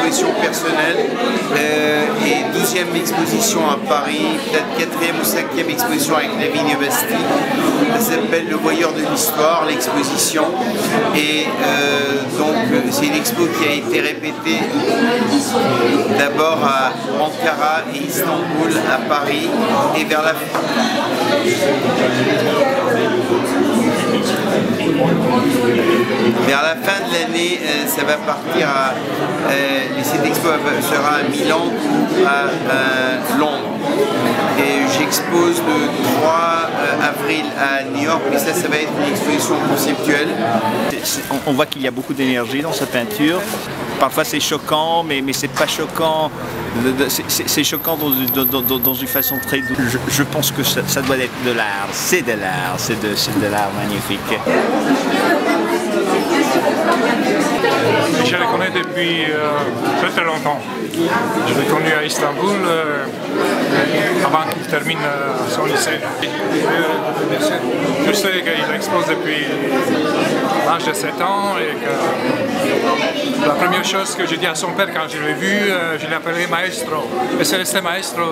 exposition personnelle et 12e exposition à Paris, peut-être 4e ou 5e exposition avec la Vigne Bastille. Ça s'appelle Le Voyeur de l'Histoire, l'exposition. Et donc c'est une expo qui a été répétée d'abord à Ankara et Istanbul, à Paris, et vers la fin de l'année, ça va partir à... cette expo sera à Milan ou à Londres. Et j'expose le 3 avril à New York, mais ça va être une exposition conceptuelle. On voit qu'il y a beaucoup d'énergie dans sa peinture. Parfois c'est choquant, mais c'est pas choquant. C'est choquant dans une façon très douce. Je pense que ça doit être de l'art. C'est de l'art. C'est de l'art magnifique. Je le connais depuis très longtemps. Je l'ai connu à Istanbul avant qu'il termine son lycée. Je sais qu'il expose depuis l'âge de 7 ans et que la première chose que j'ai dit à son père quand je l'ai vu, je l'ai appelé maestro. Et c'est resté maestro.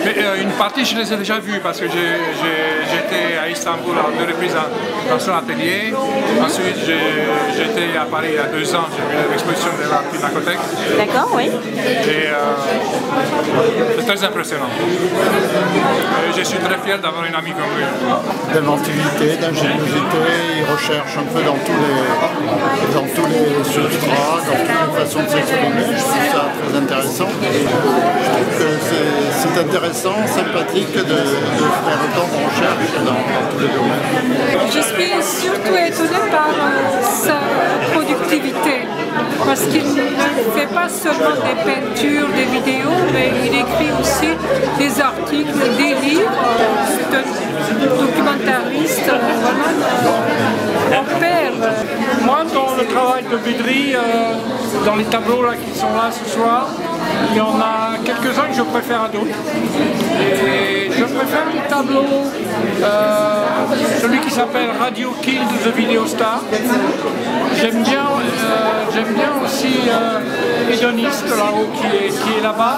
Mais une partie je les ai déjà vus parce que j'étais à Istanbul à 2 reprises dans son atelier. Ensuite j'étais à Paris il y a 2 ans, j'ai vu l'exposition de la Pinacothèque. D'accord, oui. Et c'est très impressionnant. Et je suis très fier d'avoir une amie comme lui. D'inventivité, d'ingéniosité, il recherche un peu dans tous les substrats, dans toutes les façons de s'exprimer. Je trouve ça très intéressant. Je trouve que c'est intéressant, sympathique de faire autant de recherches dans tous les domaines. Je suis surtout étonnée par sa productivité, parce qu'il ne fait pas seulement des peintures, des vidéos, mais il écrit aussi des articles, des livres. C'est un documentariste vraiment en perle. Moi, dans le travail de Bedri, dans les tableaux là, qui sont là ce soir, il y en a quelques-uns que je préfère à d'autres. Et je préfère le tableau, celui qui s'appelle Radio Kill the Video Star. J'aime bien aussi Hédoniste là-haut qui est là-bas.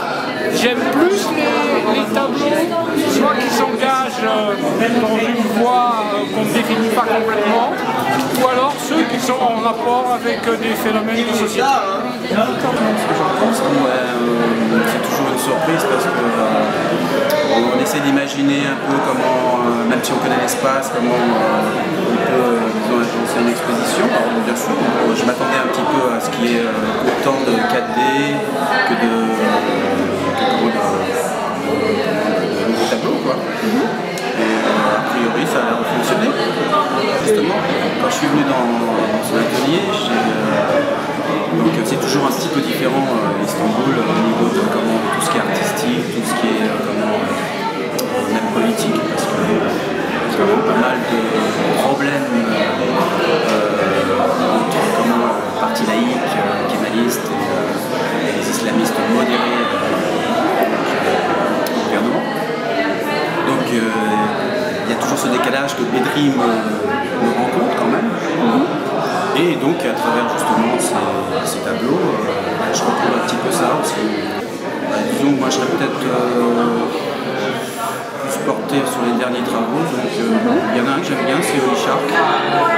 J'aime plus les tableaux, soit qui s'engagent dans une voie qu'on ne définit pas complètement, ou alors ceux qui sont en rapport avec des phénomènes de société. Ce que j'en pense, c'est toujours une surprise parce qu'on essaie d'imaginer un peu comment, même si on connaît l'espace, comment on peut agencer une exposition. Alors, bien sûr, je m'attendais un petit peu à ce qu'il y ait autant de 4D que de nouveaux tableaux, quoi. Et a priori, ça a l'air de fonctionner. Justement, quand je suis venu dans son atelier, donc c'est toujours un petit peu différent Istanbul au niveau de tout ce qui est artistique, tout ce qui est même politique, parce que y a pas mal de problèmes entre le parti laïque, kémaliste et les islamistes modérés du gouvernement. Donc il y a toujours ce décalage que Bedri me rencontre quand même. Et donc à travers justement ces tableaux, je retrouve un petit peu ça aussi. Disons que moi je serais peut-être plus porté sur les derniers travaux. Donc il y en a un que j'aime bien, c'est Oli Shark.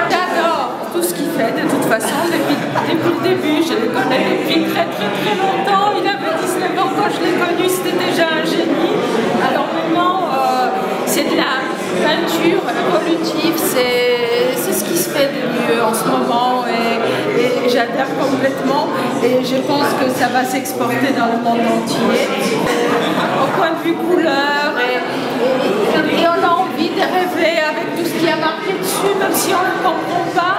J'adore tout ce qu'il fait de toute façon depuis le début. Je le connais depuis très longtemps. Il avait 19 ans quand je l'ai connu, c'était déjà un génie. Alors maintenant, c'est de la peinture évolutive, c'est ce qui se fait de mieux en ce moment et j'adhère complètement et je pense que ça va s'exporter dans le monde entier. Au point de vue couleur et on a envie de rêver avec tout ce qui a marqué dessus, même si on ne le comprend pas.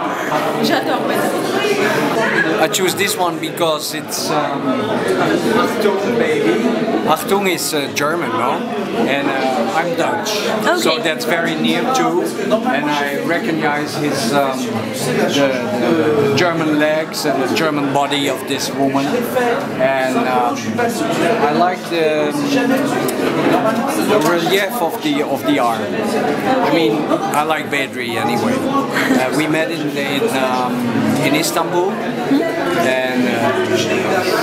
J'adore I choose this one because it's Achtung baby. Achtung is German, no? And I'm Dutch, so that's very near too. And I recognize his the German legs and the German body of this woman. And I like the relief of the art. I mean, I like Bedri anyway. We met in Istanbul and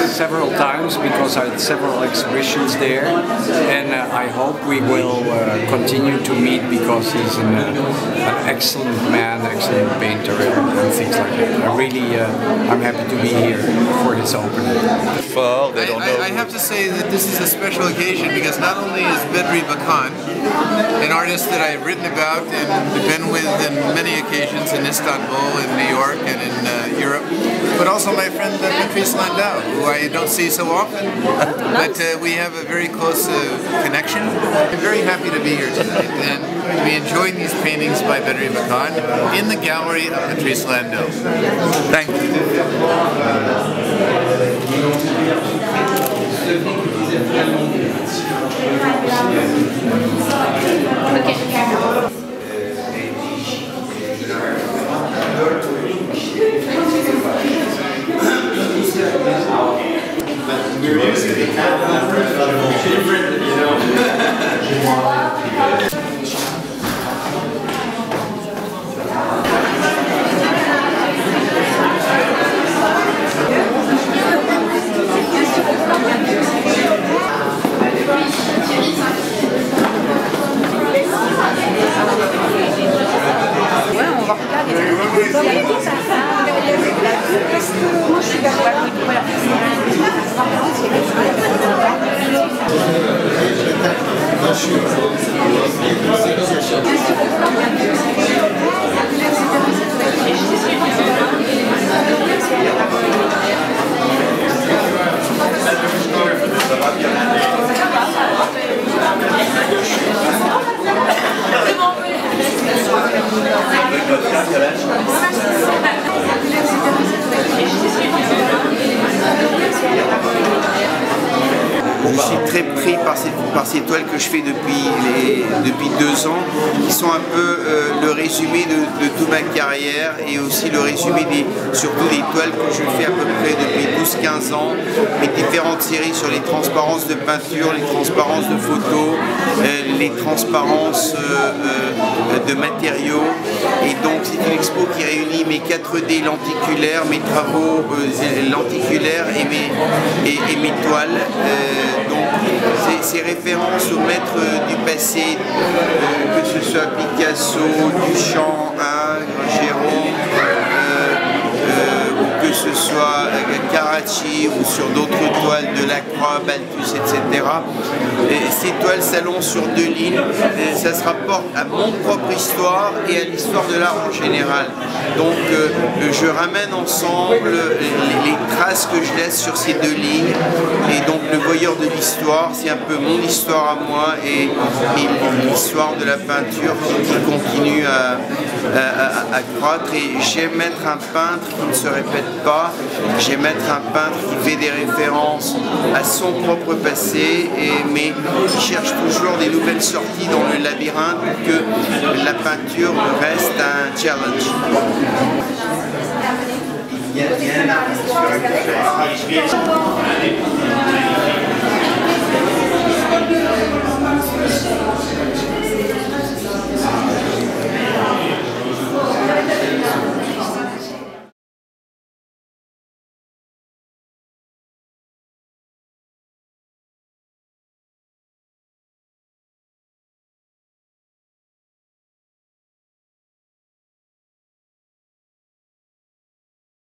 several times because I had several exhibitions there, and I hope we will continue to meet because he's an excellent man, excellent painter, and things like that. I'm happy to be here for his opening. I have to say that this is a special occasion because not only is Bedri Bakan an artist that I've written about and been with on many occasions in Istanbul, in New York, and in Europe, but also my friend Patrice Landau, who I don't see so often, but we have a very close connection. I'm very happy to be here tonight and to be enjoying these paintings by Bedri Bakan in the gallery of Patrice Landau. Thank you. Je suis très pris par ces toiles que je fais depuis 2 ans, qui sont un peu le résumé de toute ma carrière et aussi le résumé surtout des toiles que je fais à peu près depuis 12-15 ans, mes différentes séries sur les transparences de peinture, les transparences de photos, les transparences de matériaux. Et donc c'est une expo qui réunit mes 4D lenticulaires, mes travaux lenticulaires et mes toiles. Donc ces références aux maîtres du passé, que ce soit Picasso, Duchamp, Ingres, Gérôme, ou que ce soit Carracci ou sur d'autres toiles de Lacroix, Balthus, etc. Et ces toiles s'allongent sur 2 lignes, ça se rapporte à mon propre histoire et à l'histoire de l'art en général. Donc je ramène ensemble les traces que je laisse sur ces 2 lignes, et donc le voyeur de l'histoire, c'est un peu mon histoire à moi et l'histoire de la peinture qui continue à croître. Et j'aime être un peintre qui ne se répète pas, j'aime être un peintre qui fait des références à son propre passé, mais qui cherche toujours des nouvelles sorties dans le labyrinthe pour que la peinture reste un challenge.